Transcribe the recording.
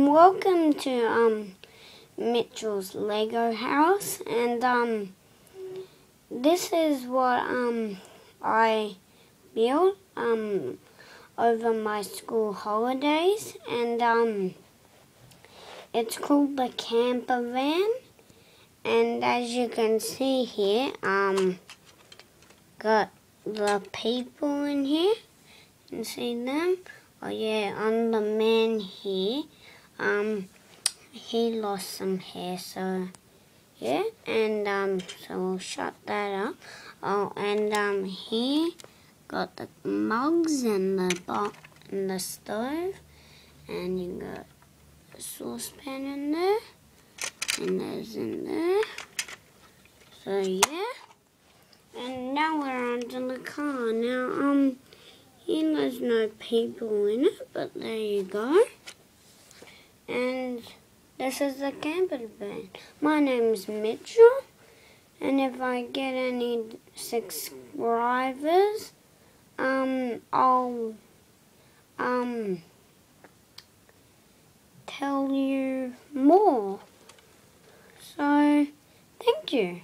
Welcome to Mitchell's Lego house, and this is what I built over my school holidays, and it's called the camper van. And as you can see here, got the people in here. You can see them. Oh yeah, on the man here, he lost some hair, so yeah, and so we'll shut that up. Oh, and here got the mugs and the stove, and you got a saucepan in there, and there's in there. So yeah, and now we're onto the car. Now here there's no people in it, but there you go. And this is the camper van. My name's Mitchell, and if I get any subscribers, I'll tell you more. So, thank you.